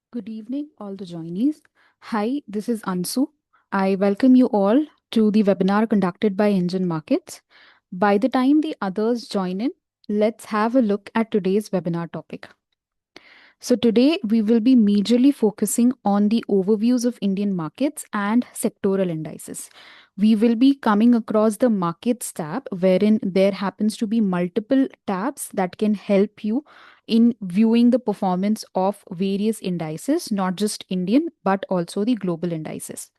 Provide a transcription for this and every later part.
Good evening, all the joinees. Hi, this is Ansu. I welcome you all to the webinar conducted by NGEN Markets. By the time the others join in, let's have a look at today's webinar topic. So, today we will be majorly focusing on the overviews of Indian markets and sectoral indices. We will be coming across the markets tab, wherein there happens to be multiple tabs that can help you in viewing the performance of various indices, not just Indian, but also the global indices.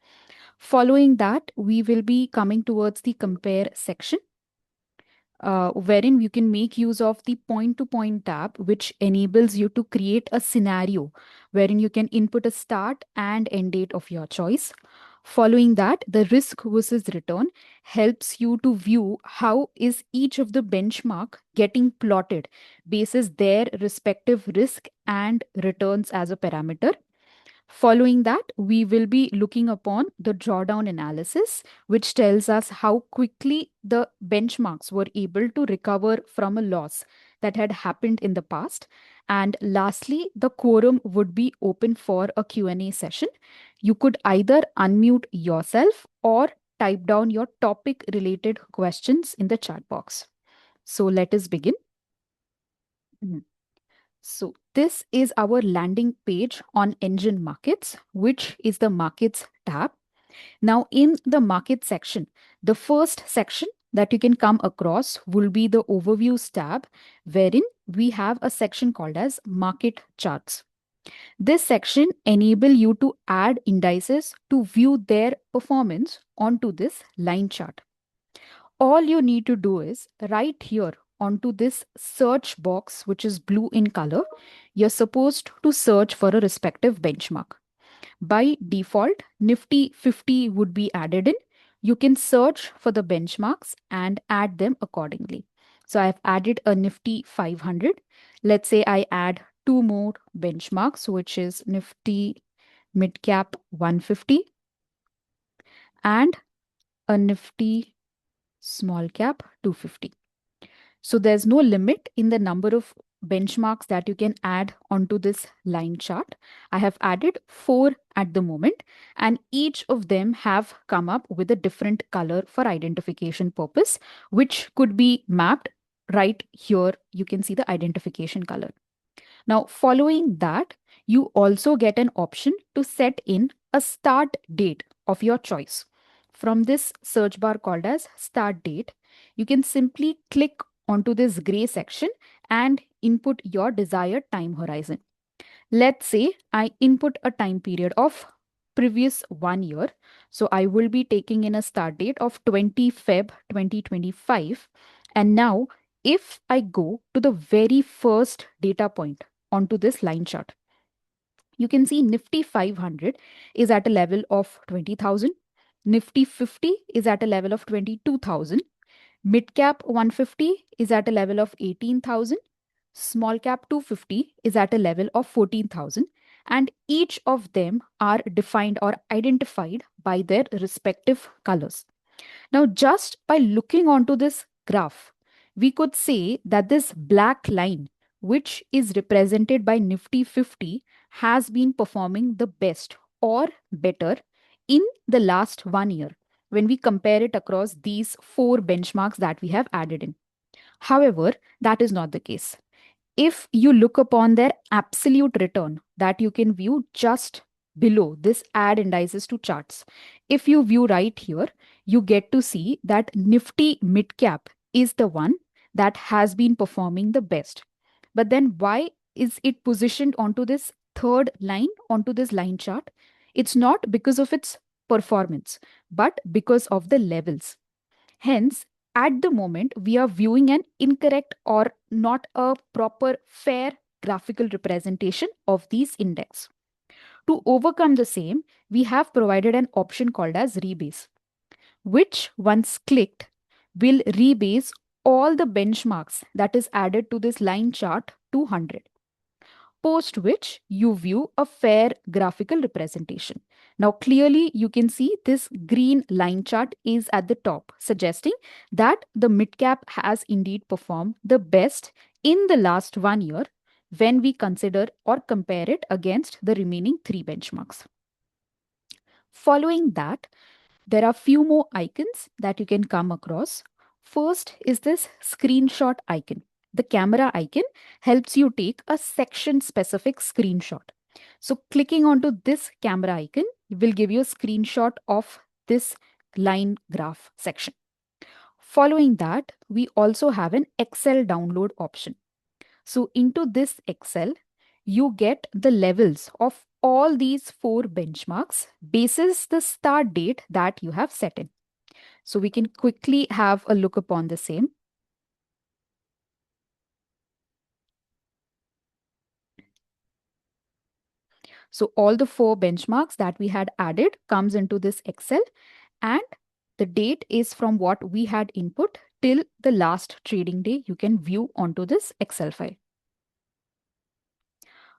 Following that, we will be coming towards the compare section, wherein you can make use of the point to point tab, which enables you to create a scenario wherein you can input a start and end date of your choice. Following that, the risk versus return helps you to view how is each of the benchmark getting plotted basis their respective risk and returns as a parameter. Following that, we will be looking upon the drawdown analysis, which tells us how quickly the benchmarks were able to recover from a loss that had happened in the past. And lastly, the quorum would be open for a Q&A session. You could either unmute yourself or type down your topic related questions in the chat box. So let us begin. So this is our landing page on NGEN Markets, which is the Markets tab. Now in the Market section, the first section that you can come across will be the Overviews tab, wherein we have a section called as Market Charts. This section enable you to add indices to view their performance onto this line chart. All you need to do is right here onto this search box, which is blue in color, you're supposed to search for a respective benchmark. By default, Nifty 50 would be added in. You can search for the benchmarks and add them accordingly. So I've added a Nifty 500. Let's say I add two more benchmarks, which is Nifty Mid Cap 150 and a Nifty Small Cap 250. So there's no limit in the number of benchmarks that you can add onto this line chart. I have added 4 at the moment, and each of them have come up with a different color for identification purpose, which could be mapped right here. You can see the identification color. Now, following that, you also get an option to set in a start date of your choice. From this search bar called as start date, you can simply click onto this gray section and input your desired time horizon. Let's say I input a time period of previous 1 year. So I will be taking in a start date of 20 Feb 2025. And now, if I go to the very first data point onto this line chart, you can see Nifty 500 is at a level of 20,000. Nifty 50 is at a level of 22,000. Mid cap 150 is at a level of 18,000. Small cap 250 is at a level of 14,000. And each of them are defined or identified by their respective colors. Now, just by looking onto this graph, we could say that this black line, which is represented by Nifty 50, has been performing the best or better in the last 1 year when we compare it across these 4 benchmarks that we have added in. However, that is not the case. If you look upon their absolute return that you can view just below this add indices to charts, if you view right here, you get to see that Nifty mid cap is the one that has been performing the best. But then why is it positioned onto this third line, onto this line chart? It's not because of its performance, but because of the levels. Hence, at the moment, we are viewing an incorrect or not a proper, fair graphical representation of these index. To overcome the same, we have provided an option called as rebase, which once clicked will rebase all the benchmarks that is added to this line chart to 100, post which you view a fair graphical representation. Now, clearly, you can see this green line chart is at the top, suggesting that the mid cap has indeed performed the best in the last 1 year, when we consider or compare it against the remaining three benchmarks. Following that, there are few more icons that you can come across. First is this screenshot icon. The camera icon helps you take a section specific screenshot. So clicking onto this camera icon will give you a screenshot of this line graph section. Following that, we also have an Excel download option. So into this Excel, you get the levels of all these four benchmarks basis the start date that you have set in. So we can quickly have a look upon the same. So all the four benchmarks that we had added comes into this Excel, and the date is from what we had input till the last trading day. You can view onto this Excel file.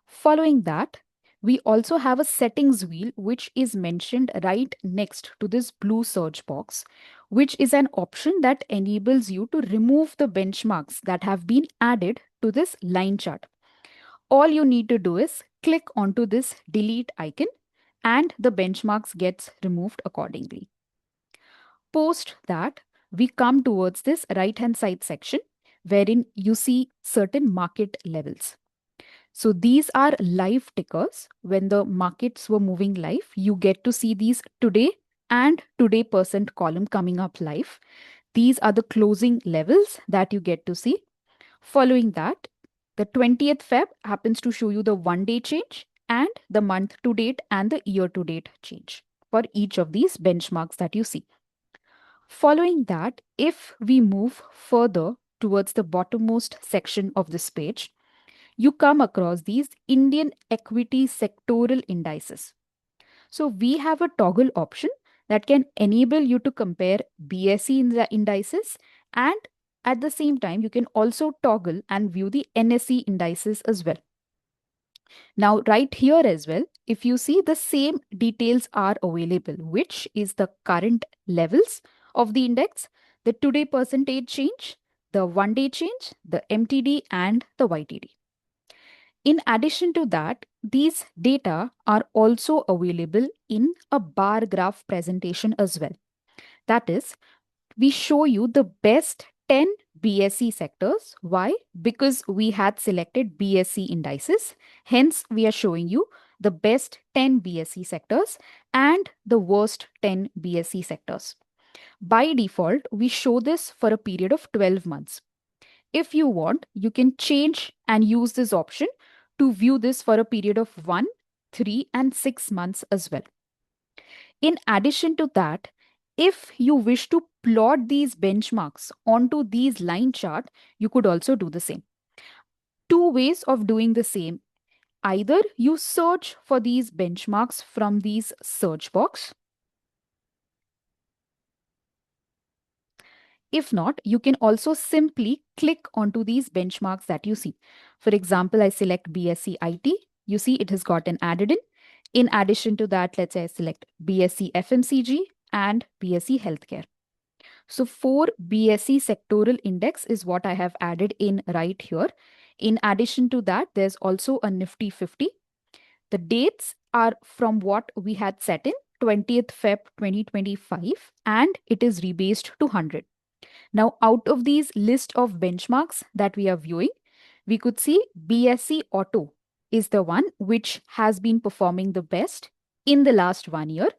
Following that, we also have a settings wheel which is mentioned right next to this blue search box, which is an option that enables you to remove the benchmarks that have been added to this line chart. All you need to do is click onto this delete icon and the benchmarks gets removed accordingly. Post that, we come towards this right hand side section wherein you see certain market levels. So these are live tickers. When the markets were moving live, you get to see these today and today percent column coming up live. These are the closing levels that you get to see. Following that, the 20th Feb happens to show you the 1 day change and the month to date and the year to date change for each of these benchmarks that you see. Following that, if we move further towards the bottommost section of this page, you come across these Indian equity sectoral indices. So we have a toggle option that can enable you to compare BSE indices, and at the same time, you can also toggle and view the NSE indices as well. Now, right here as well, if you see, the same details are available, which is the current levels of the index, the today percentage change, the 1 day change, the MTD, and the YTD. In addition to that, these data are also available in a bar graph presentation as well. That is, we show you the best 10 BSE sectors. Why? Because we had selected BSE indices. Hence, we are showing you the best 10 BSE sectors and the worst 10 BSE sectors. By default, we show this for a period of 12 months. If you want, you can change and use this option to view this for a period of 1, 3, and 6 months as well. In addition to that, if you wish to plot these benchmarks onto these line chart, you could also do the same. Two ways of doing the same. Either you search for these benchmarks from these search box. If not, you can also simply click onto these benchmarks that you see. For example, I select BSE IT. You see it has gotten added in. In addition to that, let's say I select BSE FMCG and BSE Healthcare. So for BSE sectoral index is what I have added in right here. In addition to that, there's also a Nifty 50. The dates are from what we had set in 20th Feb 2025 and it is rebased to 100. Now, out of these list of benchmarks that we are viewing, we could see BSE Auto is the one which has been performing the best in the last 1 year.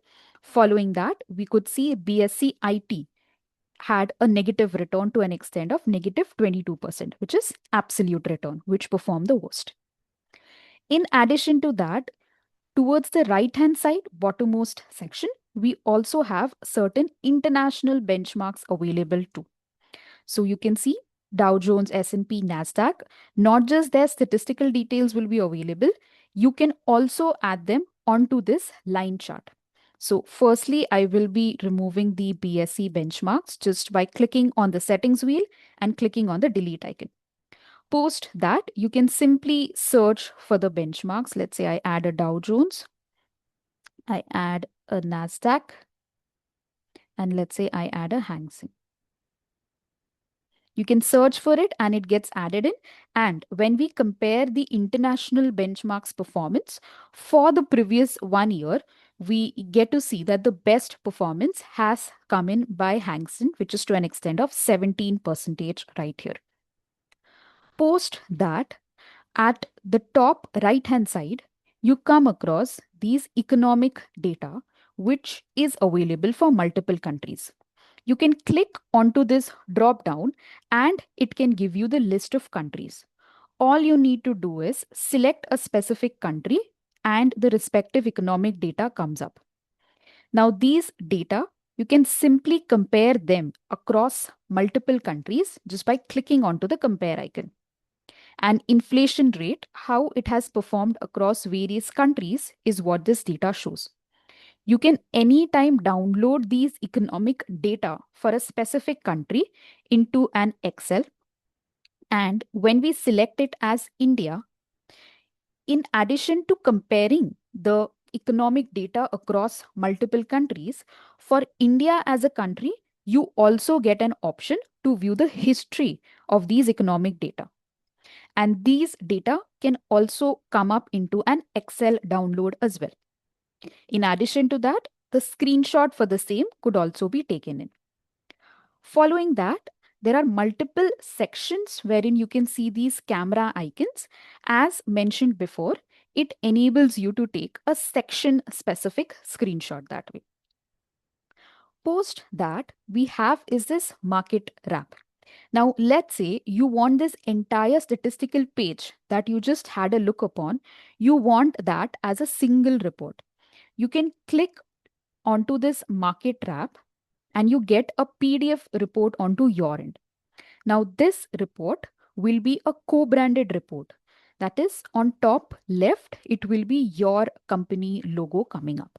Following that, we could see BSE IT had a negative return to an extent of negative 22%, which is absolute return, which performed the worst. In addition to that, towards the right-hand side, bottommost section, we also have certain international benchmarks available too. So you can see Dow Jones, S&P, Nasdaq, not just their statistical details will be available, you can also add them onto this line chart. So firstly, I will be removing the BSE benchmarks just by clicking on the settings wheel and clicking on the delete icon. Post that, you can simply search for the benchmarks. Let's say I add a Dow Jones, I add a Nasdaq, and let's say I add a Hang Seng. You can search for it and it gets added in. And when we compare the international benchmarks performance for the previous 1 year, we get to see that the best performance has come in by Hang Seng, which is to an extent of 17% right here. Post that, at the top right hand side, you come across these economic data, which is available for multiple countries. You can click onto this drop down and it can give you the list of countries. All you need to do is select a specific country and the respective economic data comes up. Now, these data, you can simply compare them across multiple countries just by clicking onto the compare icon. And inflation rate, how it has performed across various countries, is what this data shows. You can anytime download these economic data for a specific country into an Excel. And when we select it as India, in addition to comparing the economic data across multiple countries, for India as a country, you also get an option to view the history of these economic data. And these data can also come up into an Excel download as well. In addition to that, the screenshot for the same could also be taken in. Following that, there are multiple sections wherein you can see these camera icons. As mentioned before, it enables you to take a section specific screenshot that way. Post that, we have is this market wrap. Now, let's say you want this entire statistical page that you just had a look upon, you want that as a single report. You can click onto this market wrap and you get a PDF report onto your end. Now, this report will be a co-branded report. That is, on top left, it will be your company logo coming up.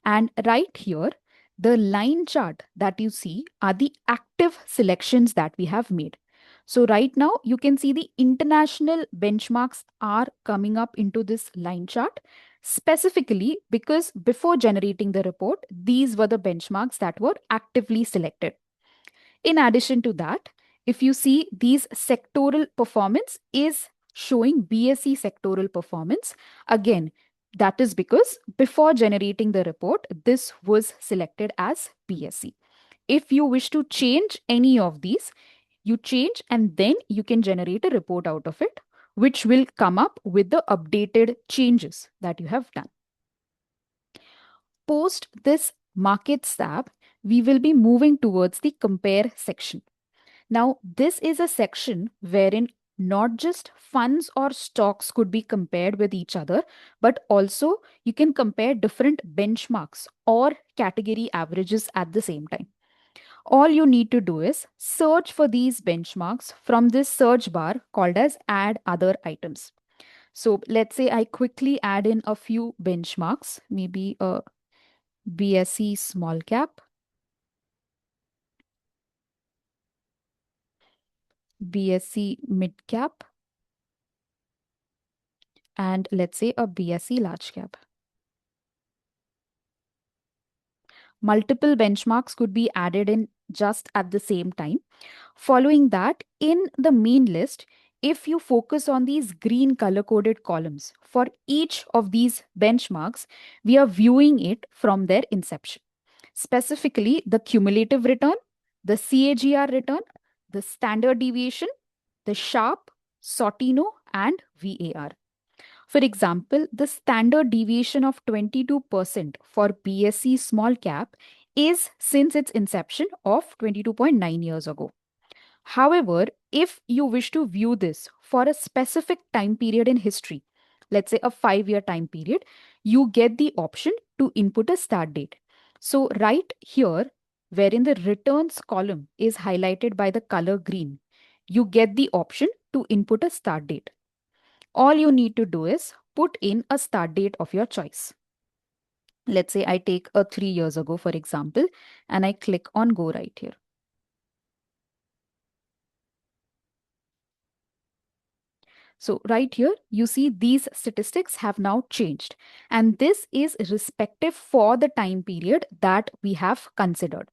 And right here, the line chart that you see are the active selections that we have made. So right now, you can see the international benchmarks are coming up into this line chart, specifically because before generating the report, these were the benchmarks that were actively selected. In addition to that, if you see these sectoral performance is showing BSE sectoral performance. Again, that is because before generating the report, this was selected as BSE. If you wish to change any of these, you change and then you can generate a report out of it, which will come up with the updated changes that you have done. Post this markets tab, we will be moving towards the compare section. Now, this is a section wherein not just funds or stocks could be compared with each other, but also you can compare different benchmarks or category averages at the same time. All you need to do is search for these benchmarks from this search bar called as add other items. So let's say I quickly add in a few benchmarks, maybe a BSE small cap, BSE mid cap, and let's say a BSE large cap. Multiple benchmarks could be added in just at the same time. Following that, in the main list, if you focus on these green color coded columns, for each of these benchmarks, we are viewing it from their inception. Specifically, the cumulative return, the CAGR return, the standard deviation, the Sharpe, Sortino, and VAR. For example, the standard deviation of 22% for BSE small cap is since its inception of 22.9 years ago. However, if you wish to view this for a specific time period in history, let's say a 5-year time period, you get the option to input a start date. So, right here, wherein the returns column is highlighted by the color green, you get the option to input a start date. All you need to do is put in a start date of your choice. Let's say I take a 3 years ago, for example, and I click on go right here. So right here, you see these statistics have now changed. And this is respective for the time period that we have considered.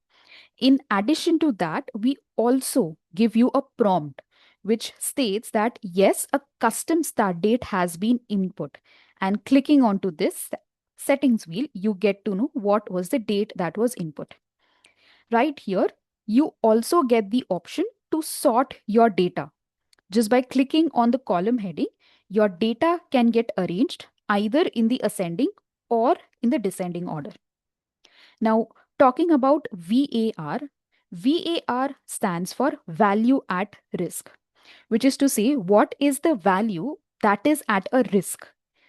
In addition to that, we also give you a prompt which states that yes, a custom start date has been input. And clicking onto this settings wheel, you get to know what was the date that was input. Right here, you also get the option to sort your data. Just by clicking on the column heading, your data can get arranged either in the ascending or in the descending order. Now, talking about VAR, VAR stands for value at risk, which is to say, what is the value that is at a risk?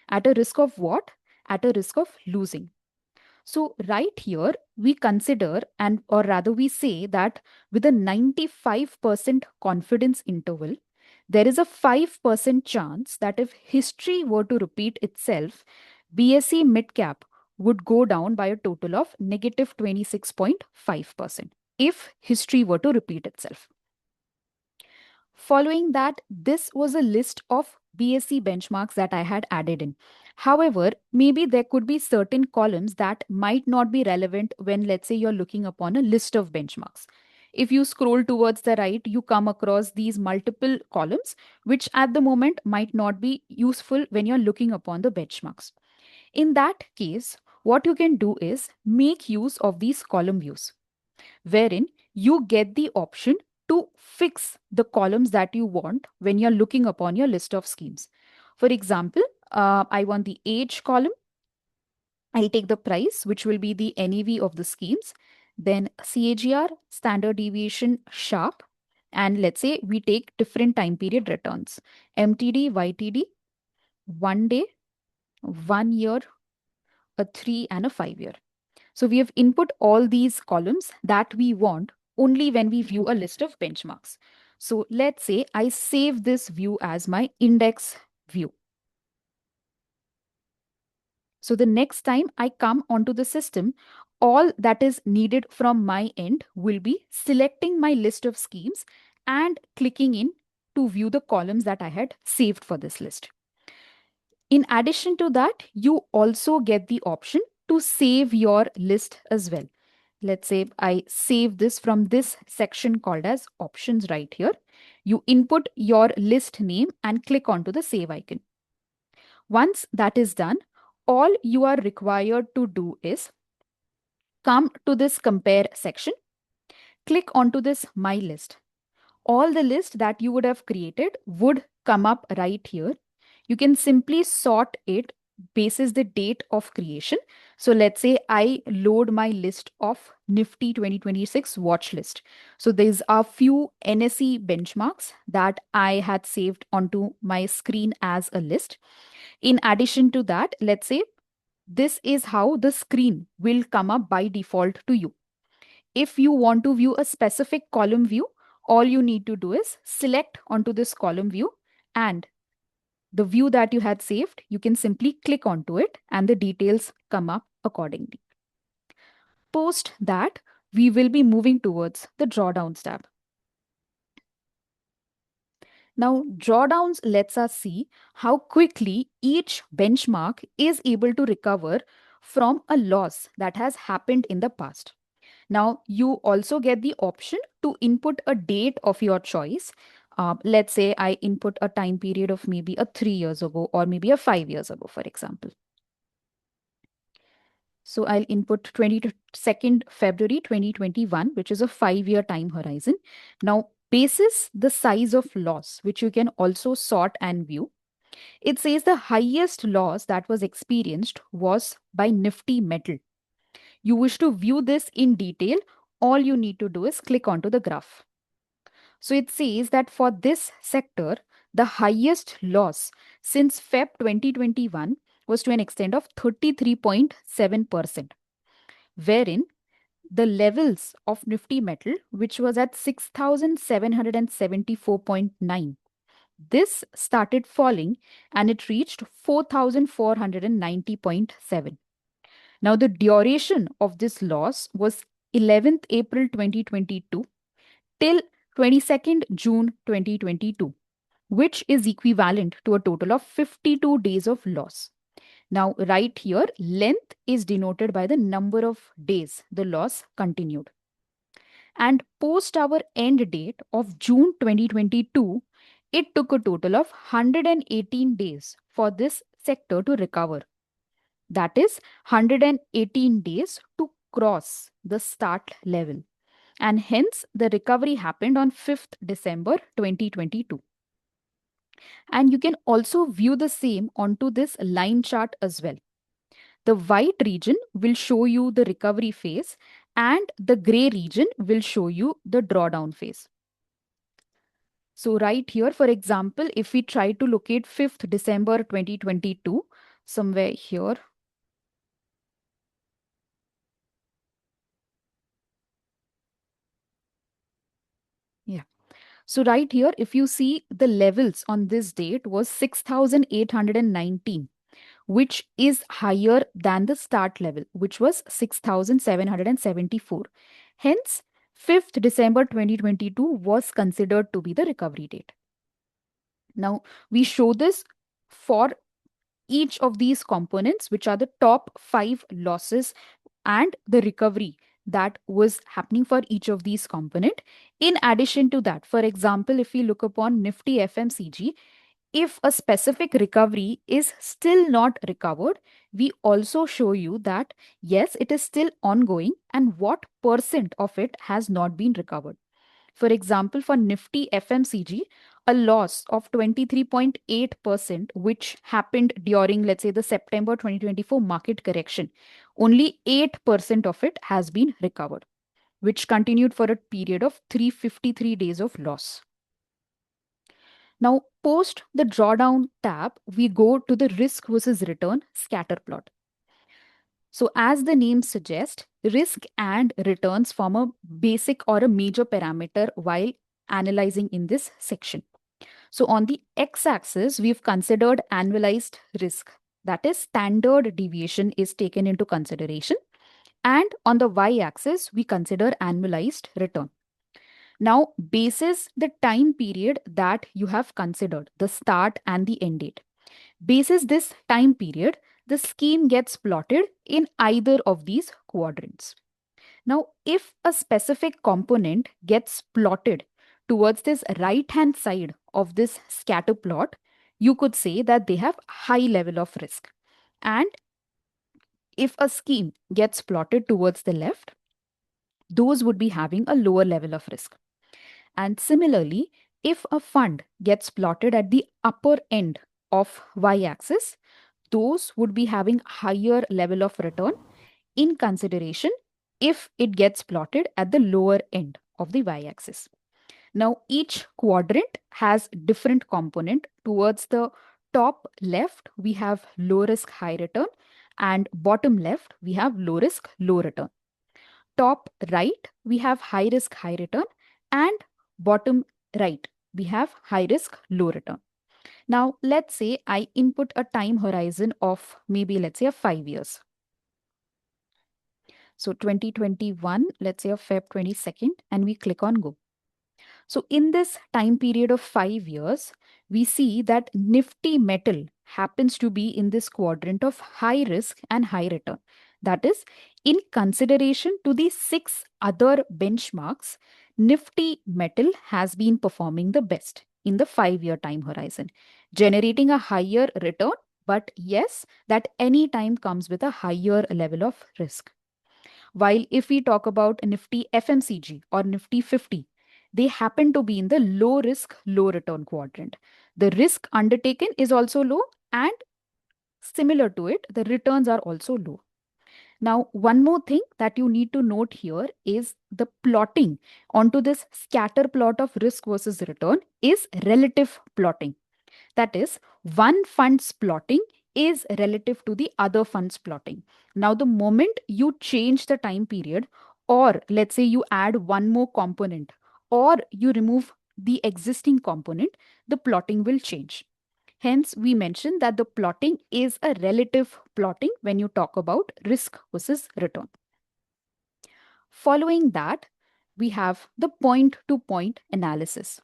At a risk of what? At a risk of losing. So right here, we consider, and or rather we say that with a 95% confidence interval, there is a 5% chance that if history were to repeat itself, BSE midcap would go down by a total of negative 26.5% if history were to repeat itself. Following that, this was a list of BSE benchmarks that I had added in. However, maybe there could be certain columns that might not be relevant when, let's say, you're looking upon a list of benchmarks. If you scroll towards the right, you come across these multiple columns, which at the moment might not be useful when you're looking upon the benchmarks. In that case, what you can do is make use of these column views, wherein you get the option to fix the columns that you want when you're looking upon your list of schemes. For example, I want the age column. I'll take the price, which will be the NAV of the schemes, then CAGR, standard deviation, Sharpe, and let's say we take different time period returns, MTD, YTD, 1 day, 1 year, a 3, and a 5 year. So we have input all these columns that we want only when we view a list of benchmarks. So let's say I save this view as my index view. So the next time I come onto the system, all that is needed from my end will be selecting my list of schemes and clicking in to view the columns that I had saved for this list. In addition to that, you also get the option to save your list as well. Let's say I save this from this section called as options right here. You input your list name and click onto the save icon. Once that is done, all you are required to do is come to this compare section, click onto this my list. All the list that you would have created would come up right here. You can simply sort it basis the date of creation. So let's say I load my list of Nifty 2026 watch list. So there's a few NSE benchmarks that I had saved onto my screen as a list. In addition to that, let's say this is how the screen will come up by default to you. If you want to view a specific column view, all you need to do is select onto this column view, and the view that you had saved, you can simply click onto it and the details come up accordingly. Post that, we will be moving towards the drawdowns tab. Now, drawdowns lets us see how quickly each benchmark is able to recover from a loss that has happened in the past. Now, you also get the option to input a date of your choice. Let's say I input a time period of maybe a 3 years ago or maybe a 5 years ago, for example. So I'll input 22nd February 2021, which is a 5-year time horizon. Now, basis the size of loss, which you can also sort and view, it says the highest loss that was experienced was by Nifty Metal. You wish to view this in detail, all you need to do is click onto the graph. So it says that for this sector, the highest loss since Feb 2021 was to an extent of 33.7%, wherein the levels of Nifty Metal, which was at 6,774.9, this started falling and it reached 4,490.7. Now, the duration of this loss was 11th April 2022 till 22nd June 2022, which is equivalent to a total of 52 days of loss. Now, right here, length is denoted by the number of days the loss continued. And post our end date of June 2022, it took a total of 118 days for this sector to recover. That is 118 days to cross the start level. And hence, the recovery happened on 5th December 2022. And you can also view the same onto this line chart as well. The white region will show you the recovery phase, and the gray region will show you the drawdown phase. So right here, for example, if we try to locate 5th December 2022, somewhere here. Yeah. So right here, if you see the levels on this date was 6,819, which is higher than the start level, which was 6,774. Hence, 5th December 2022 was considered to be the recovery date. Now, we show this for each of these components, which are the top 5 losses and the recovery that was happening for each of these component. In addition to that, for example, if we look upon Nifty FMCG, if a specific recovery is still not recovered, we also show you that yes, it is still ongoing and what percent of it has not been recovered. For example, for Nifty FMCG, a loss of 23.8%, which happened during, let's say, the September 2024 market correction, only 8% of it has been recovered, which continued for a period of 353 days of loss. Now, post the drawdown tab, we go to the risk versus return scatter plot. So, as the name suggests, risk and returns form a basic or a major parameter while analyzing in this section. So, on the x axis, we've considered annualized risk. That is, standard deviation is taken into consideration. And on the y axis, we consider annualized return. Now, basis the time period that you have considered, the start and the end date. Basis this time period, the scheme gets plotted in either of these quadrants. Now, if a specific component gets plotted towards this right hand side of this scatter plot, you could say that they have high level of risk. And if a scheme gets plotted towards the left, those would be having a lower level of risk. And similarly, if a fund gets plotted at the upper end of y-axis, those would be having higher level of return in consideration if it gets plotted at the lower end of the y-axis. Now, each quadrant has different component. Towards the top left, we have low risk, high return, and bottom left, we have low risk, low return. Top right, we have high risk, high return, and bottom right, we have high risk, low return. Now, let's say I input a time horizon of maybe, let's say, 5 years. So 2021, let's say a Feb 22nd, and we click on go. So in this time period of 5 years, we see that Nifty metal happens to be in this quadrant of high risk and high return. That is, in consideration to the 6 other benchmarks, Nifty metal has been performing the best in the 5-year time horizon, generating a higher return. But yes, that any time comes with a higher level of risk. While if we talk about Nifty FMCG or Nifty 50, they happen to be in the low risk, low return quadrant. The risk undertaken is also low, and similar to it, the returns are also low. Now, one more thing that you need to note here is the plotting onto this scatter plot of risk versus return is relative plotting. That is, one fund's plotting is relative to the other fund's plotting. Now, the moment you change the time period, or let's say you add one more component, or you remove the existing component, the plotting will change. Hence, we mentioned that the plotting is a relative plotting when you talk about risk versus return. Following that, we have the point-to-point analysis.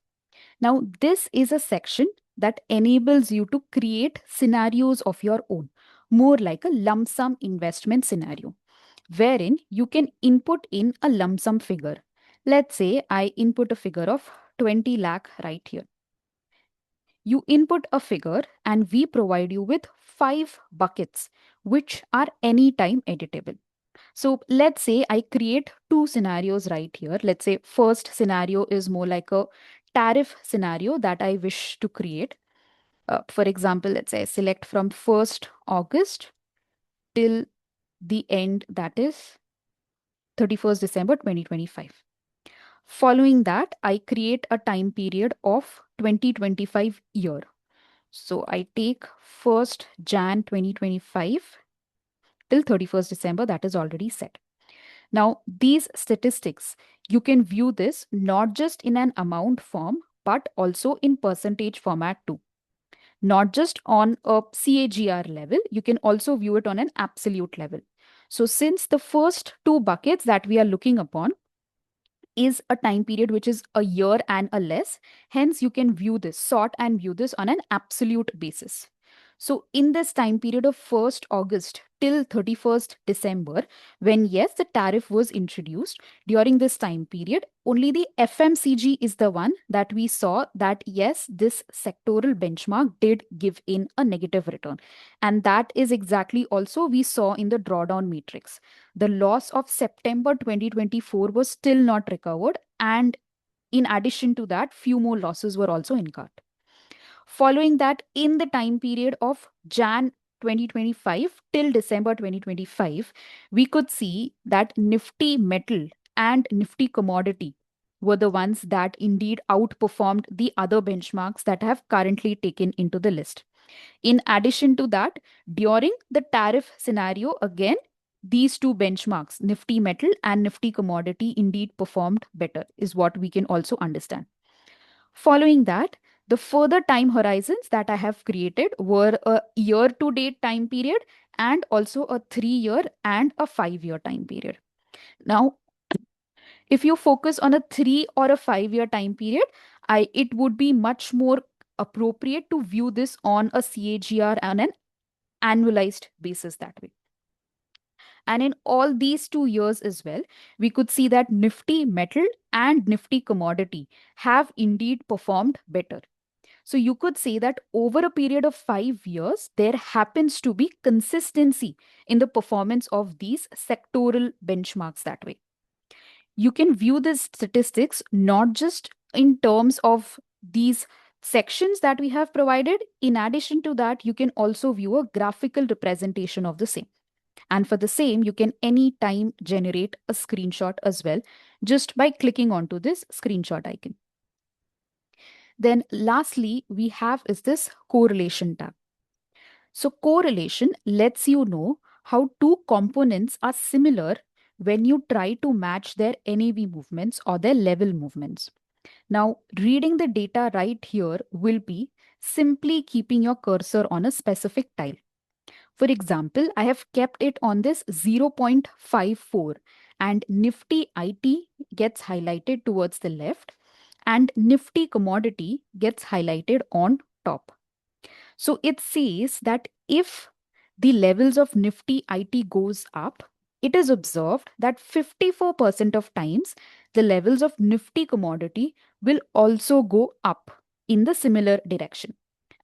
Now, this is a section that enables you to create scenarios of your own, more like a lump sum investment scenario, wherein you can input in a lump sum figure. Let's say I input a figure of 20 lakh right here. You input a figure and we provide you with 5 buckets, which are anytime editable. So let's say I create 2 scenarios right here. Let's say first scenario is more like a tariff scenario that I wish to create. For example, let's say I select from 1st August till the end, that is 31st December 2025. Following that, I create a time period of 2025 year. So I take 1st Jan 2025 till 31st December, that is already set. Now, these statistics, you can view this not just in an amount form, but also in percentage format too. Not just on a CAGR level, you can also view it on an absolute level. So, since the first 2 buckets that we are looking upon is a time period which is a year and a less, hence you can view this, sort and view this on an absolute basis. So in this time period of 1st August till 31st December, when yes, the tariff was introduced, during this time period, only the FMCG is the one that we saw that yes, this sectoral benchmark did give in a negative return. And that is exactly also we saw in the drawdown matrix. The loss of September 2024 was still not recovered, and in addition to that, few more losses were also incurred. Following that, in the time period of Jan 2025 till December 2025, we could see that Nifty metal and Nifty commodity were the ones that indeed outperformed the other benchmarks that have currently taken into the list. In addition to that, during the tariff scenario, again, these two benchmarks, Nifty metal and Nifty commodity, indeed performed better, is what we can also understand. Following that, the further time horizons that I have created were a year to date time period and also a 3 year and a 5 year time period. Now, if you focus on a 3 or a 5 year time period, it would be much more appropriate to view this on a CAGR and an annualized basis that way. And in all these 2 years as well, we could see that Nifty metal and Nifty commodity have indeed performed better. So you could say that over a period of 5 years, there happens to be consistency in the performance of these sectoral benchmarks that way. You can view the statistics not just in terms of these sections that we have provided. In addition to that, you can also view a graphical representation of the same. And for the same, you can anytime generate a screenshot as well, just by clicking onto this screenshot icon. Then lastly, we have is this correlation tab. So correlation lets you know how two components are similar when you try to match their NAV movements or their level movements. Now, reading the data right here will be simply keeping your cursor on a specific tile. For example, I have kept it on this 0.54 and Nifty IT gets highlighted towards the left and Nifty commodity gets highlighted on top. So it says that if the levels of Nifty IT goes up, it is observed that 54% of times the levels of Nifty commodity will also go up in the similar direction.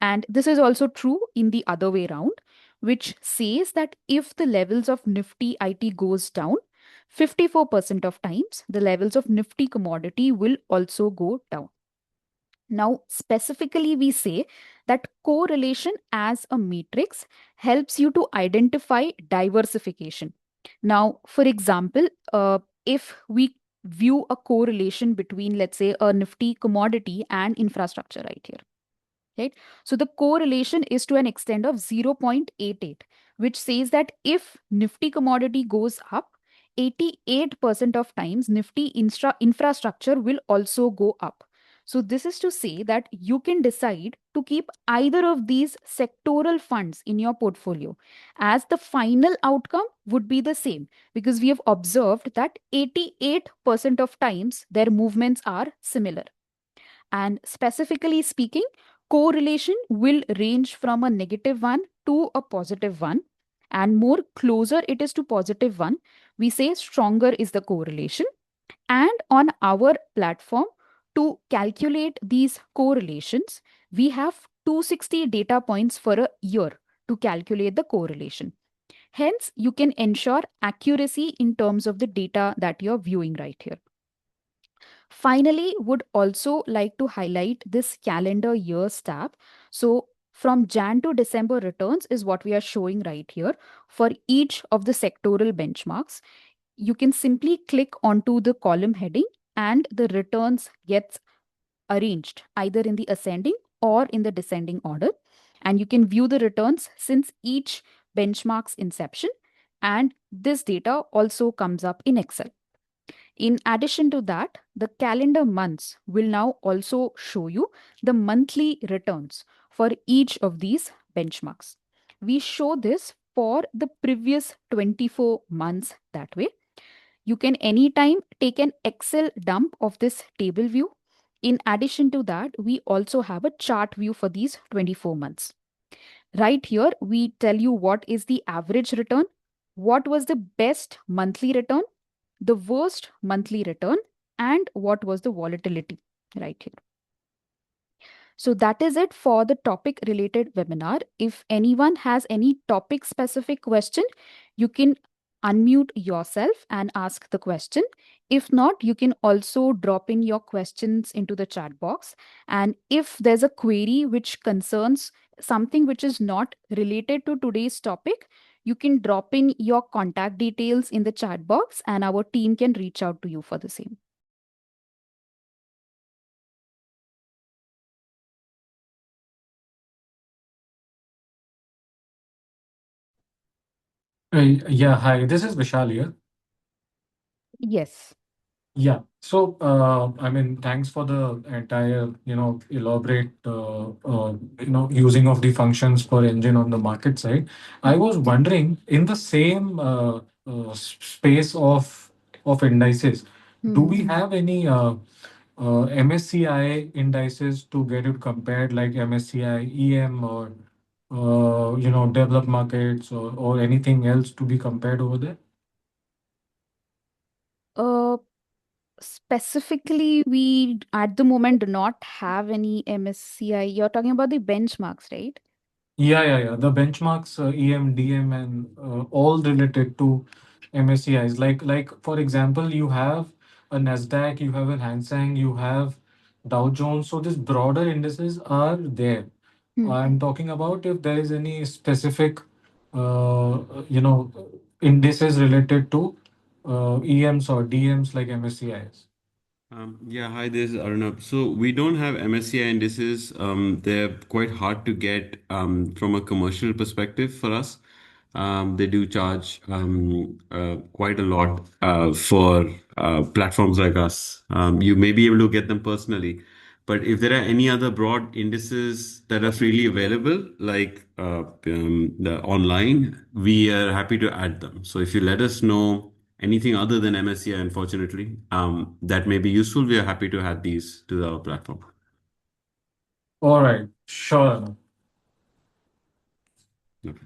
And this is also true in the other way around, which says that if the levels of Nifty IT goes down, 54% of times the levels of Nifty commodity will also go down. Now, specifically, we say that correlation as a matrix helps you to identify diversification. Now, for example, if we view a correlation between, let's say, a Nifty commodity and infrastructure right here, right? So the correlation is to an extent of 0.88, which says that if Nifty commodity goes up, 88% of times Nifty infrastructure will also go up. So this is to say that you can decide to keep either of these sectoral funds in your portfolio, as the final outcome would be the same, because we have observed that 88% of times their movements are similar. And specifically speaking, correlation will range from a -1 to a +1. And more closer it is to +1, we say stronger is the correlation. And on our platform, to calculate these correlations, we have 260 data points for a year to calculate the correlation. Hence, you can ensure accuracy in terms of the data that you're viewing right here. Finally, would also like to highlight this calendar years tab. So from Jan to December returns is what we are showing right here for each of the sectoral benchmarks. You can simply click onto the column heading and the returns gets arranged either in the ascending or in the descending order. And you can view the returns since each benchmark's inception. And this data also comes up in Excel. In addition to that, the calendar months will now also show you the monthly returns for each of these benchmarks. We show this for the previous 24 months that way. You can anytime take an Excel dump of this table view. In addition to that, we also have a chart view for these 24 months. Right here, we tell you what is the average return, what was the best monthly return, the worst monthly return, and what was the volatility right here. So that is it for the topic related webinar. If anyone has any topic specific question, you can unmute yourself and ask the question. If not, you can also drop in your questions into the chat box. And if there's a query which concerns something which is not related to today's topic, you can drop in your contact details in the chat box and our team can reach out to you for the same. Yeah, hi, this is Vishal here. Yes. Yeah, so I mean, thanks for the entire, elaborate, using of the functions for engine on the market side. I was wondering, in the same space of indices, do we have any MSCI indices to get it compared, like MSCI EM or developed markets or anything else to be compared over there? Uh, Specifically, we at the moment do not have any MSCI. You're talking about the benchmarks, right? Yeah. The benchmarks, EM, DM, and all related to MSCIs. Like for example, you have a Nasdaq, you have a Hang Seng, you have Dow Jones. So these broader indices are there. Hmm. I'm talking about if there is any specific, you know, indices related to EMs or DMs like MSCIs. Yeah, hi, this is Arnab. So we don't have MSCI indices. They're quite hard to get from a commercial perspective for us. They do charge quite a lot for platforms like us. You may be able to get them personally, but if there are any other broad indices that are freely available, like the online, we are happy to add them. So if you let us know anything other than MSCI, unfortunately, that may be useful, we are happy to add these to our platform. All right, sure. Okay.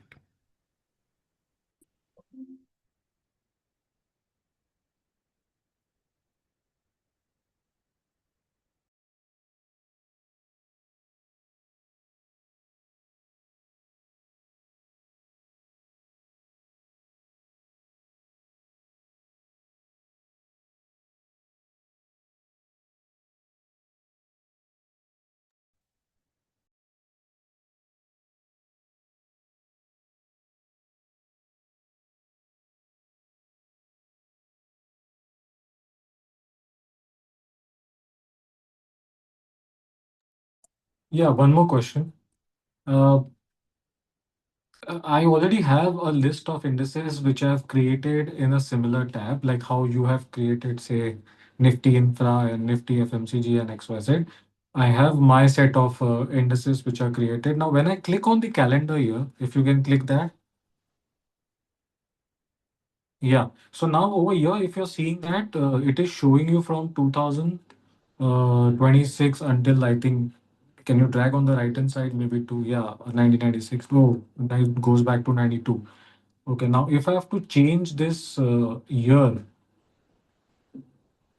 Yeah, one more question. Uh, I already have a list of indices which I've created in a similar tab, like how you have created, say, Nifty Infra and Nifty FMCG and XYZ. I have my set of indices which are created. Now, when I click on the calendar here, if you can click that, yeah. So now over here, if you're seeing that, it is showing you from 2026 until I think, can you drag on the right hand side maybe to, yeah, 1996. Oh, that goes back to 92. Okay, now if I have to change this year,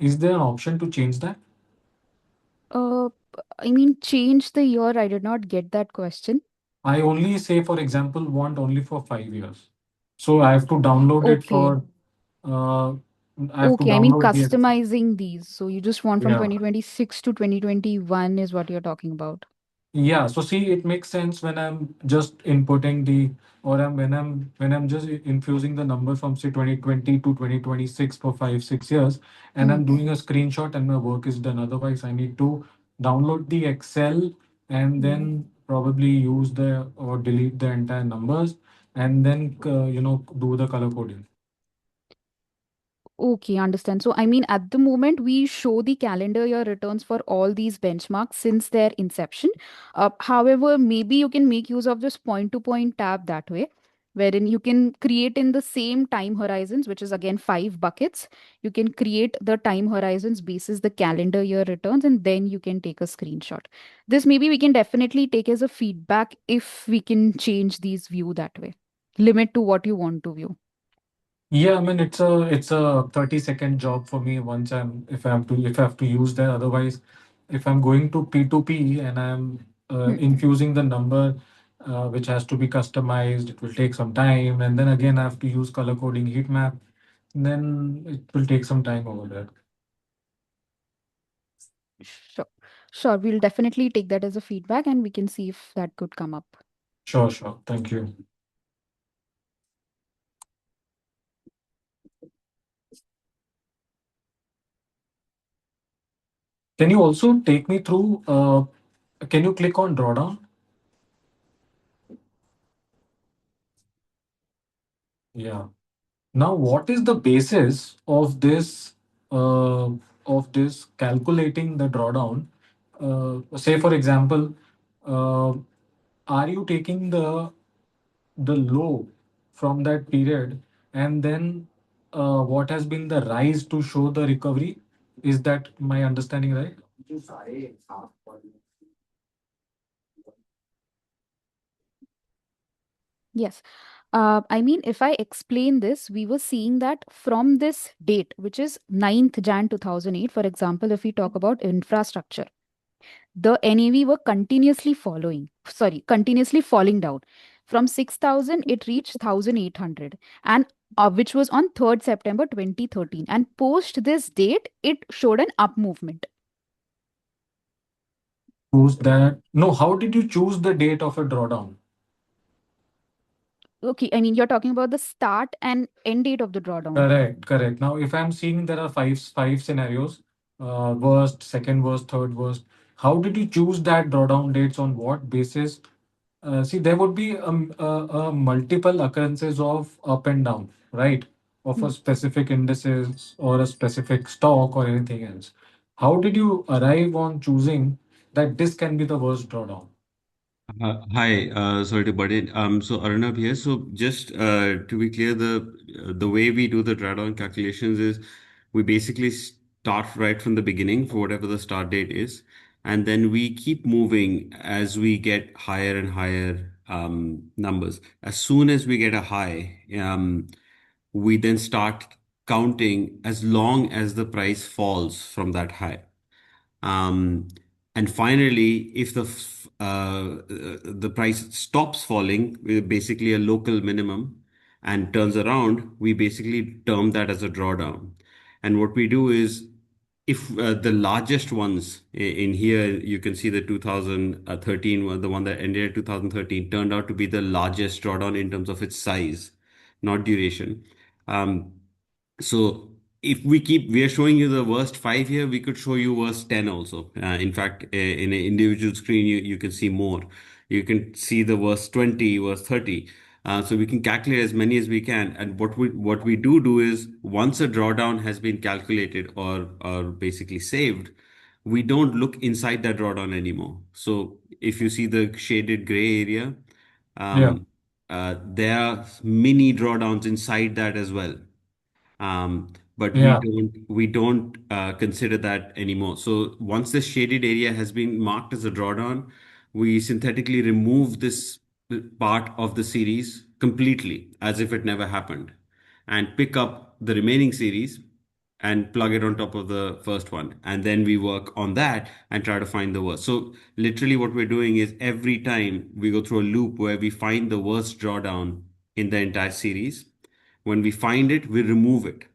Is there an option to change that? Uh, I mean, change the year. I did not get that question. I only say, for example, want only for 5 years. So I have to download it Okay. for, uh, I have to Okay. I mean, download the, customizing these. So you just want from yeah. 2026 to 2021 is what you're talking about. Yeah, so see, it makes sense when I'm just inputting the, or when I'm just infusing the number from say 2020 to 2026 for 5 6 years, and Hmm. I'm doing a screenshot and my work is done. Otherwise, I need to download the Excel and Hmm. then probably use the or delete the entire numbers and then do the color coding. Okay, understand. So, I mean, at the moment, we show the calendar year returns for all these benchmarks since their inception. However, maybe you can make use of this point to point tab that way, wherein you can create in the same time horizons, which is again 5 buckets. You can create the time horizons basis the calendar year returns, and then you can take a screenshot. This maybe we can definitely take as a feedback if we can change these view that way. Limit to what you want to view. Yeah, I mean it's a 30-second job for me once if I have to use that. Otherwise, if I'm going to P2P and I'm Hmm. infusing the number which has to be customized, it will take some time, and then again I have to use color coding heat map. Then it will take some time over there. Sure. Sure. We'll definitely take that as a feedback and we can see if that could come up. Sure, sure. Thank you. Can you also take me through? Can you click on drawdown? Yeah. Now, what is the basis of this calculating the drawdown? Say, for example, uh, are you taking the low from that period, and then what has been the rise to show the recovery? Is that my understanding right? Yes. I mean, if I explain this, we were seeing that from this date, which is 9th Jan 2008, for example, if we talk about infrastructure, the NAV were continuously falling down. From 6,000, it reached 1,800, and which was on 3rd September 2013. And post this date, it showed an up movement. Choose that. No, how did you choose the date of a drawdown? Okay, I mean, you're talking about the start and end date of the drawdown. Correct, correct. Now, if I'm seeing there are five scenarios, worst, second worst, third worst, how did you choose that drawdown dates on what basis? See, there would be multiple occurrences of up and down, right? Of Hmm. a specific indices or a specific stock or anything else. How did you arrive on choosing that this can be the worst drawdown? Hi, sorry to butt in. So Arnab here. So just to be clear, the way we do the drawdown calculations is we basically start right from the beginning for whatever the start date is, and then we keep moving as we get higher and higher numbers. As soon as we get a high, we then start counting as long as the price falls from that high. Um, and finally, if the price stops falling, basically a local minimum, and turns around, we basically term that as a drawdown. And what we do is, if the largest ones in here, you can see the 2013 one, the one that ended at 2013, turned out to be the largest drawdown in terms of its size, not duration. Um, so if we are showing you the worst five here, we could show you worst 10 also. In fact, in an individual screen, you can see more. You can see the worst 20, worst 30. So we can calculate as many as we can. And what we do is once a drawdown has been calculated or basically saved, we don't look inside that drawdown anymore. So if you see the shaded gray area, Yeah, um, there are mini drawdowns inside that as well, but we yeah, don't consider that anymore. So once the shaded area has been marked as a drawdown, we synthetically remove this part of the series completely as if it never happened, and pick up the remaining series and plug it on top of the first one. And then we work on that and try to find the worst. So literally what we're doing is every time we go through a loop where we find the worst drawdown in the entire series. When we find it, we remove it.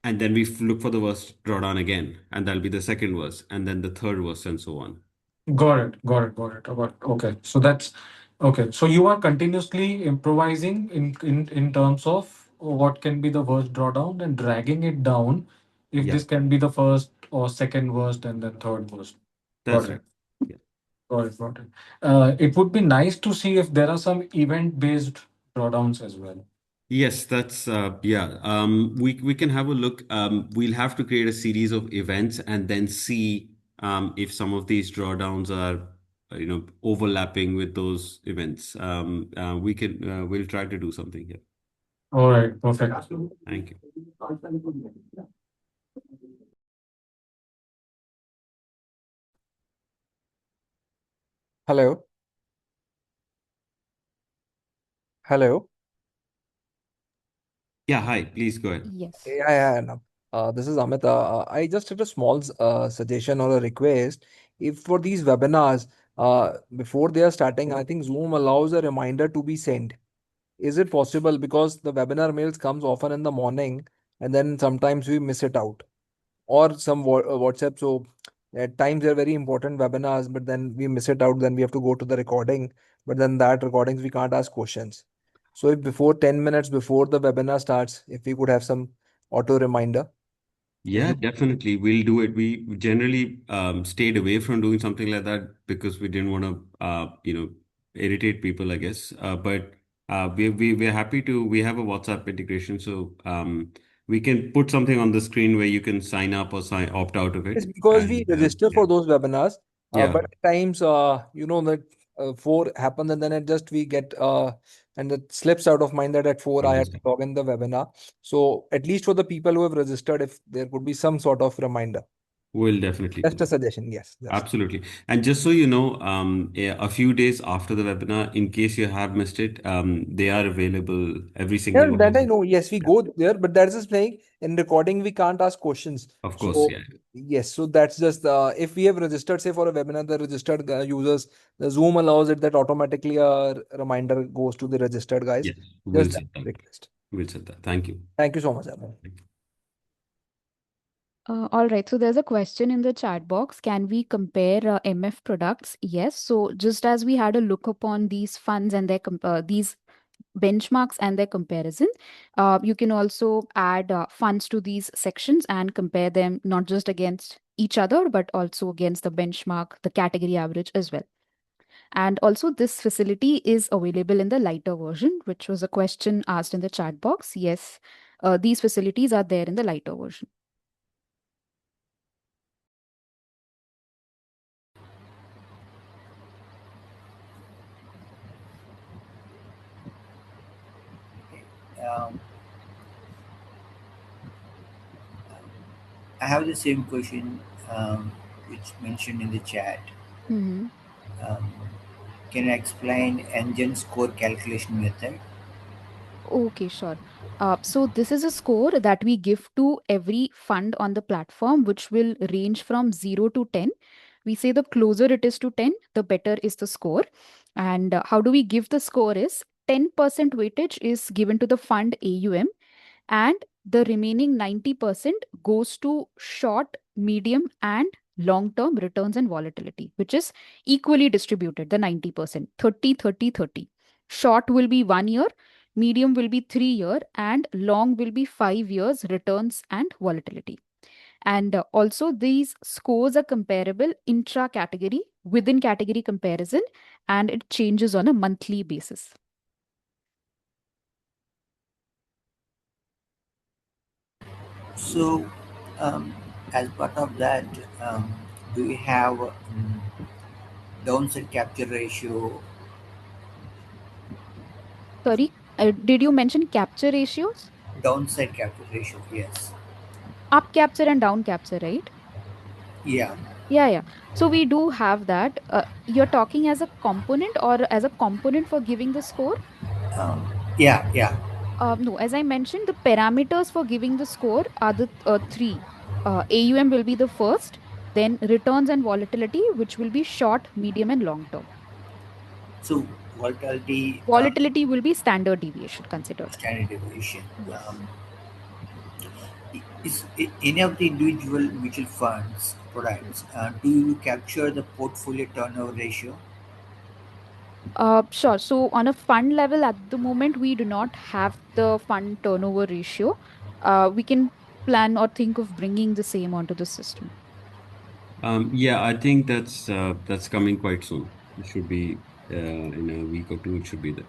And then we look for the worst drawdown again. And that'll be the second worst. And then the third worst and so on. Got it. Got it. Got it. Got it. Okay. So that's okay. So you are continuously improvising in terms of what can be the worst drawdown and dragging it down if Yeah, this can be the first or second worst and then third worst. that's Got right. it. Yeah. Got it. Got it. It would be nice to see if there are some event-based drawdowns as well. Yes, that's yeah. We can have a look. We'll have to create a series of events and then see if some of these drawdowns are overlapping with those events. We'll try to do something here. All right. Perfect. Thank you. Hello. Hello. Yeah, hi. Please go ahead. Yes. Yeah. No. This is Amit. I just had a small suggestion or a request. If for these webinars, before they are starting, I think Zoom allows a reminder to be sent. Is it possible? Because the webinar mails comes often in the morning, and then sometimes we miss it out. Or some WhatsApp. So at times they're very important webinars, but then we miss it out. Then we have to go to the recording, but then that recordings we can't ask questions. So if before 10 minutes before the webinar starts, if we could have some auto reminder. Yeah, definitely. We'll do it. We generally stayed away from doing something like that because we didn't want to, irritate people, I guess. But we're happy to. We have a WhatsApp integration, so we can put something on the screen where you can sign up or sign opt out of It's it. because we And register yeah, for those webinars, yeah, but at times, that 4 happens and then it just we get and it slips out of mind that at 4 I have to understand. log in the webinar. So at least for the people who have registered, if there could be some sort of reminder. We'll definitely do Just a that. suggestion. Yes, just. Absolutely. And just so you know, yeah, a few days after the webinar, in case you have missed it, they are available, every Yeah, single one that of I them. know. Yes, we Yeah, go there, but that's just playing in recording. We can't ask questions. of course. So Yeah, yes, so that's just if we have registered, say for a webinar, the registered users, the Zoom allows it that automatically a reminder goes to the registered guys. yes, we'll Just that set that. request. We'll set that. Thank you. Thank you so much, Aman. All right. So there's a question in the chat box. Can we compare MF products? Yes. So just as we had a look upon these funds and their these benchmarks and their comparison, you can also add funds to these sections and compare them not just against each other, but also against the benchmark, the category average as well. And also, this facility is available in the lighter version, which was a question asked in the chat box. Yes, these facilities are there in the lighter version. Um, I have the same question which mentioned in the chat. Mhm. Um, can you explain engine score calculation method? Okay, sure. So this is a score that we give to every fund on the platform, which will range from 0 to 10. We say the closer it is to 10, the better is the score. And how do we give the score is 10% weightage is given to the fund AUM, and the remaining 90% goes to short, medium, and long term returns and volatility, which is equally distributed, the 90%, 30, 30, 30. Short will be 1 year, medium will be 3 year, and long will be 5 years returns and volatility. And also, these scores are comparable intra category, within category comparison, and it changes on a monthly basis. So, as part of that, do we have downside capture ratio? Sorry, did you mention capture ratios? Downside capture ratio, yes. Up capture and down capture, right? Yeah. Yeah, yeah. So we do have that. You're talking as a component or as a component for giving the score? Um, yeah, yeah. No, as I mentioned, the parameters for giving the score are the three. AUM will be the first, then returns and volatility, which will be short, medium, and long term. So volatility, Volatility will be standard deviation considered. standard deviation. Yes. Any of the individual mutual funds products, do you capture the portfolio turnover ratio? Sure. So on a fund level, at the moment, we do not have the fund turnover ratio. We can plan or think of bringing the same onto the system. Yeah, I think that's coming quite soon. It should be in a week or two. It should be there.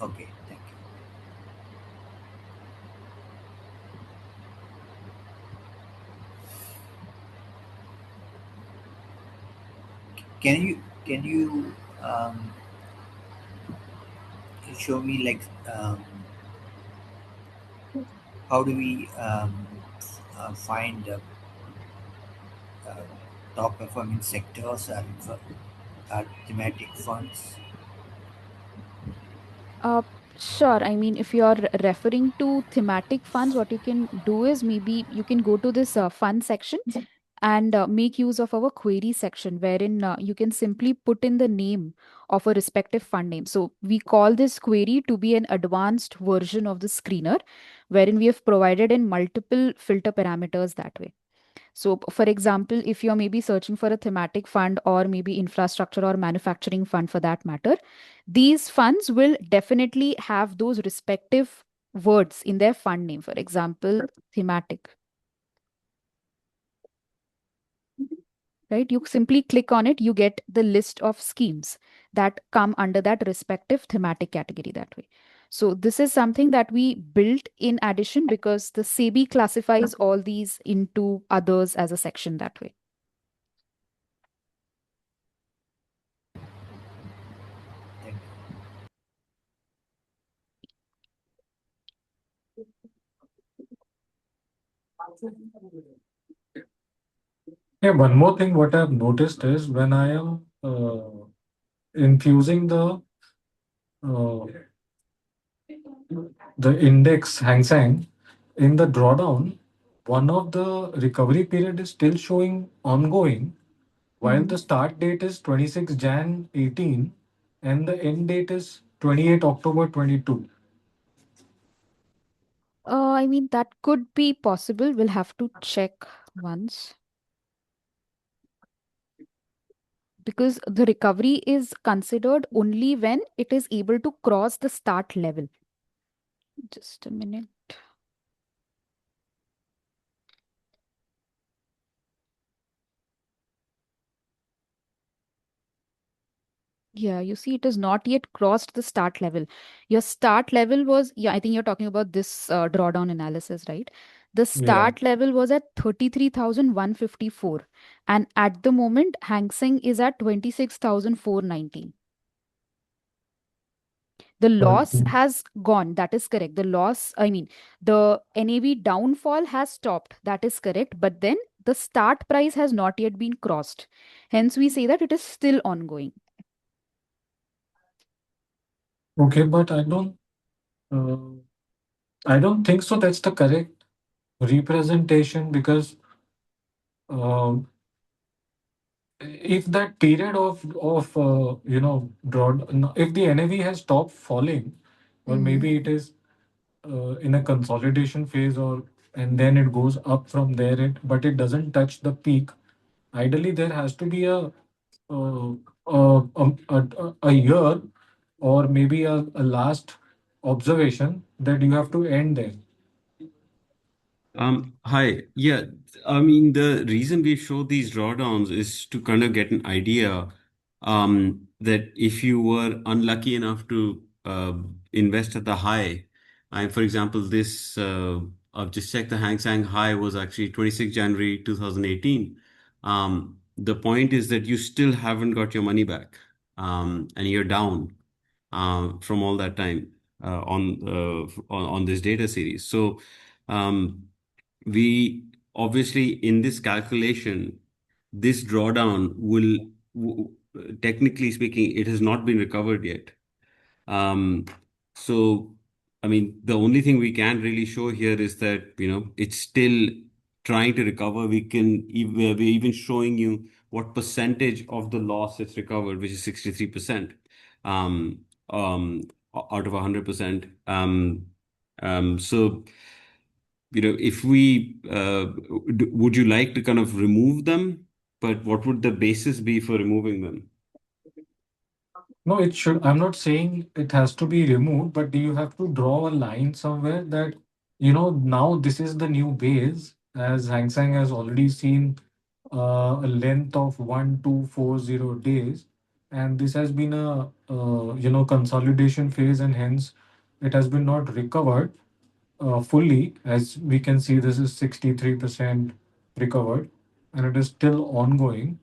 Okay, thank you. Can you show me like how do we find uh, top performing sectors and thematic funds? Uh, sure. I mean, if you're referring to thematic funds, what you can do is maybe you can go to this fund section and make use of our query section, wherein you can simply put in the name of a respective fund name. So we call this query to be an advanced version of the screener, wherein we have provided in multiple filter parameters that way. So, for example, if you're maybe searching for a thematic fund or maybe infrastructure or manufacturing fund for that matter, these funds will definitely have those respective words in their fund name. For example, thematic, right? You simply click on it, you get the list of schemes that come under that respective thematic category that way. So, this is something that we built in addition because the SEBI classifies all these into others as a section that way. Thank you. Yeah, one more thing what I've noticed is when I am infusing uh, the index Hang Seng in the drawdown, one of the recovery period is still showing ongoing, while the start date is 26 Jan 18 and the end date is 28 October 22. I mean, that could be possible. We'll have to check once because the recovery is considered only when it is able to cross the start level. Just a minute. Yeah, you see, it has not yet crossed the start level. Your start level was, yeah, I think you're talking about this drawdown analysis, right? The Yeah. start level was at 33,154. And at the moment, Hang Seng is at 26,419. The loss Mhm. has gone. That is correct. The loss, I mean, the NAV downfall has stopped. That is correct. But then the start price has not yet been crossed. Hence, we say that it is still ongoing. Okay, but uh, I don't think so. That's the correct representation because uh, if that period of draw, no, if the NAV has stopped falling, or Mhm. maybe it is in a consolidation phase, or and then it goes up from there, but it doesn't touch the peak. Ideally, there has to be uh, a year or maybe a last observation that you have to end there. Hi. Yeah, I mean, the reason we show these drawdowns is to kind of get an idea that if you were unlucky enough to invest at the high, and for example, I've just checked the Hang Seng high was actually 26 January 2018. The point is that you still haven't got your money back, and you're down from all that time on this data series. So, um, we obviously in this calculation, this drawdown technically speaking, it has not been recovered yet. Um, So, I mean, the only thing we can really show here is that, it's still trying to recover. We're even showing you what percentage of the loss it's recovered, which is 63%, um, um, out of 100%. So, if would you like to kind of remove them? But what would the basis be for removing them? No, it should. I'm not saying it has to be removed, but do you have to draw a line somewhere that, now this is the new base, as Hang Seng has already seen a length of 1240 days, and this has been a consolidation phase, and hence it has been not recovered fully. As we can see, this is 63% recovered, and it is still ongoing.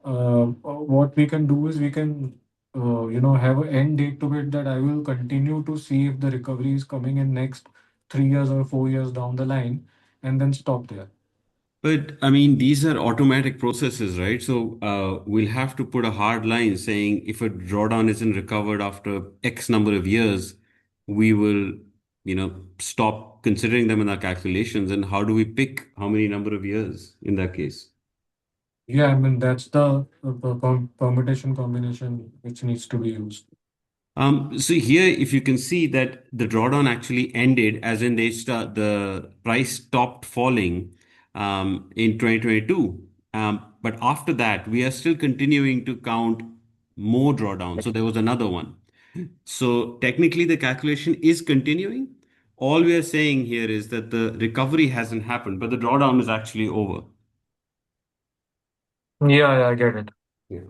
What we can do is we can have an end date to it, that I will continue to see if the recovery is coming in next 3 years or 4 years down the line, and then stop there. But I mean, these are automatic processes, right? So we'll have to put a hard line saying if a drawdown isn't recovered after X number of years, we will, stop considering them in our calculations. And how do we pick how many number of years in that case? Yeah, I mean, that's the permutation combination which needs to be used. So here, if you can see that the drawdown actually ended, as in the price stopped falling in 2022. But after that, we are still continuing to count more drawdowns. So there was another one. So technically, the calculation is continuing. All we are saying here is that the recovery hasn't happened, but the drawdown is actually over. Yeah, yeah, I get it. Yeah.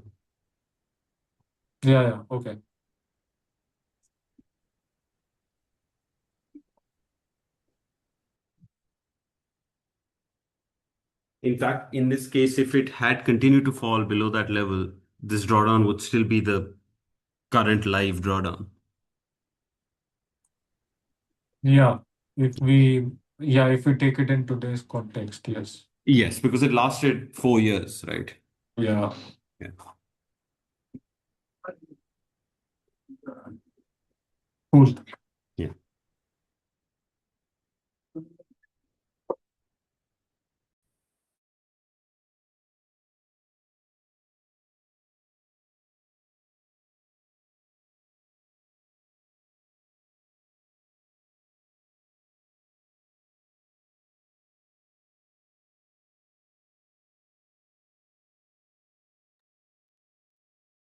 Yeah, yeah, okay. In fact, in this case, if it had continued to fall below that level, this drawdown would still be the current live drawdown. Yeah, if we take it in today's context, yes. Yes, because it lasted 4 years, right? Yeah. Yeah. Cool. Yeah.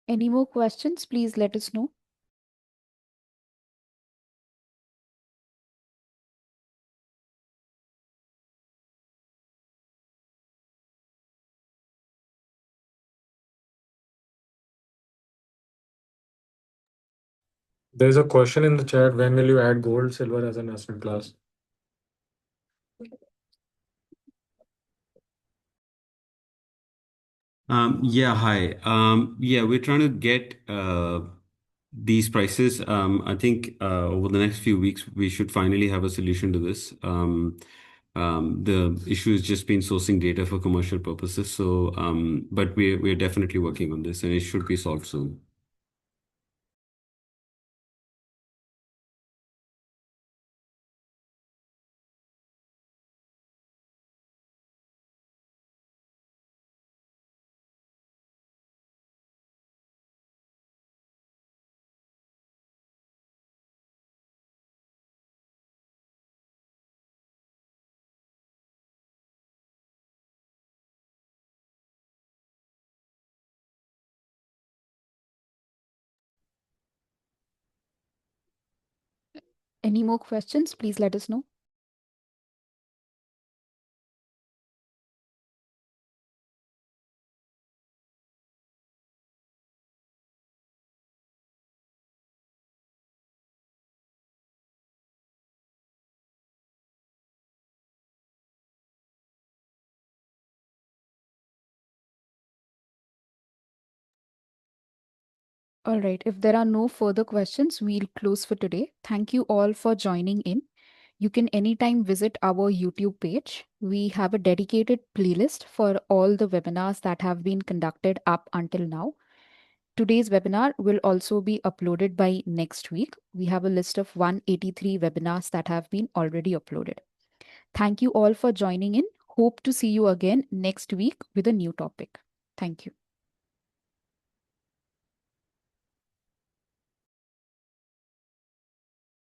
Any more questions? Please let us know. There's a question in the chat: when will you add gold, silver as an asset class? Yeah, hi. Yeah, we're trying to get these prices. I think over the next few weeks, we should finally have a solution to this. The issue has just been sourcing data for commercial purposes. So, but we're definitely working on this, and it should be solved soon. Any more questions? Please let us know. All right. If there are no further questions, we'll close for today. Thank you all for joining in. You can anytime visit our YouTube page. We have a dedicated playlist for all the webinars that have been conducted up until now. Today's webinar will also be uploaded by next week. We have a list of 183 webinars that have been already uploaded. Thank you all for joining in. Hope to see you again next week with a new topic. Thank you.